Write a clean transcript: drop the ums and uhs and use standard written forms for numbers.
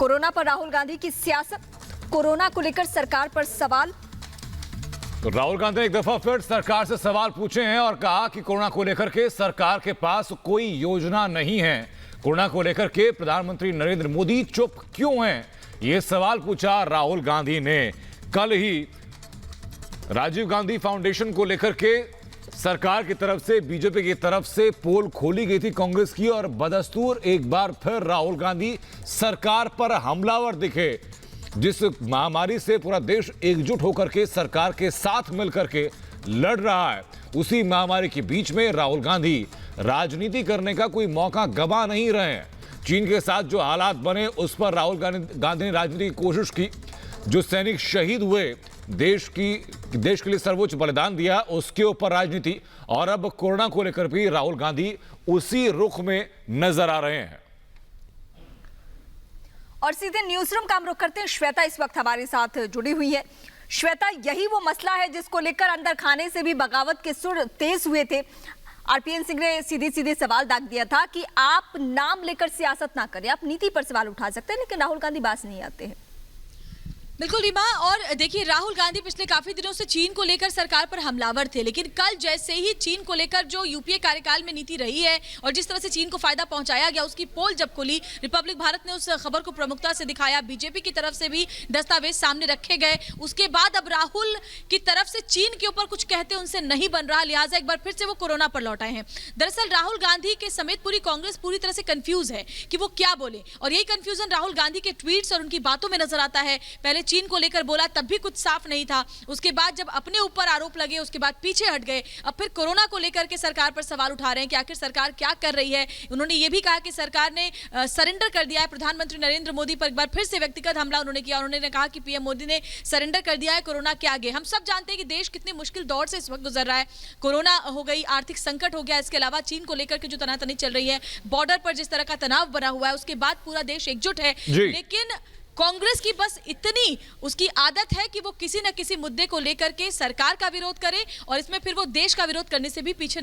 Corona पर राहुल गांधी की सियासत, कोरोना को लेकर सरकार पर सवाल। तो राहुल गांधी ने एक दफा फिर सरकार से सवाल पूछे हैं और कहा कि कोरोना को लेकर के सरकार के पास कोई योजना नहीं है। कोरोना को लेकर के प्रधानमंत्री नरेंद्र मोदी चुप क्यों हैं, ये सवाल पूछा राहुल गांधी ने। कल ही राजीव गांधी फाउंडेशन को लेकर के सरकार की तरफ से, बीजेपी की तरफ से पोल खोली गई थी कांग्रेस की, और बदस्तूर एक बार फिर राहुल गांधी सरकार पर हमलावर दिखे। जिस महामारी से पूरा देश एकजुट होकर के सरकार के साथ मिलकर के लड़ रहा है, उसी महामारी के बीच में राहुल गांधी राजनीति करने का कोई मौका गवा नहीं रहे हैं। चीन के साथ जो हालात बने उस पर राहुल गांधी ने राजनीति की कोशिश की। जो सैनिक शहीद हुए, देश के लिए सर्वोच्च बलिदान दिया, उसके ऊपर राजनीति। और अब कोरोना को लेकर भी राहुल गांधी उसी रुख में नजर आ रहे हैं। और सीधे न्यूज रूम का हम रुख करते हैं। श्वेता इस वक्त हमारे साथ जुड़ी हुई है। श्वेता, यही वो मसला है जिसको लेकर अंदर खाने से भी बगावत के सुर तेज हुए थे। आरपीएन सिंह ने सीधे सीधे सवाल दाग दिया था कि आप नाम लेकर सियासत ना करें, आप नीति पर सवाल उठा सकते हैं, लेकिन राहुल गांधी बात नहीं आते हैं। बिल्कुल रीमा, और देखिए राहुल गांधी पिछले काफी दिनों से चीन को लेकर सरकार पर हमलावर थे, लेकिन कल जैसे ही चीन को लेकर जो यूपीए कार्यकाल में नीति रही है और जिस तरह से चीन को फायदा पहुंचाया गया, उसकी पोल जब खुली, रिपब्लिक भारत ने उस खबर को प्रमुखता से दिखाया, बीजेपी की तरफ से भी दस्तावेज सामने रखे गए। उसके बाद अब राहुल की तरफ से चीन के ऊपर कुछ कहते उनसे नहीं बन रहा, लिहाजा एक बार फिर से वो कोरोना पर लौट आए हैं। दरअसल राहुल गांधी के समेत पूरी कांग्रेस पूरी तरह से कंफ्यूज है कि वो क्या बोले, और यही कंफ्यूजन राहुल गांधी के ट्वीट्स और उनकी बातों में नजर आता है। पहले चीन को लेकर बोला तब भी कुछ साफ नहीं था, उसके बाद जब अपने ऊपर आरोप लगे उसके बाद पीछे हट गए। अब फिर कोरोना को लेकर के सरकार पर सवाल उठा रहे हैं कि आखिर सरकार क्या कर रही है। उन्होंने ये भी कहा कि सरकार ने सरेंडर कर दिया है। प्रधानमंत्री नरेंद्र मोदी पर एक बार फिर से व्यक्तिगत हमला उन्होंने किया। उन्होंने कहा कि पीएम मोदी ने सरेंडर कर दिया है कोरोना के आगे। हम सब जानते हैं कि देश कितनी मुश्किल दौर से इस वक्त गुजर रहा है। कोरोना हो गई, आर्थिक संकट हो गया, इसके अलावा चीन को लेकर के जो तनातनी चल रही है, बॉर्डर पर जिस तरह का तनाव बना हुआ है, उसके बाद पूरा देश एकजुट है। लेकिन कांग्रेस की बस इतनी उसकी आदत है कि वो किसी न किसी मुद्दे को लेकर के सरकार का विरोध करे, और इसमें फिर वो देश का विरोध करने से भी पीछे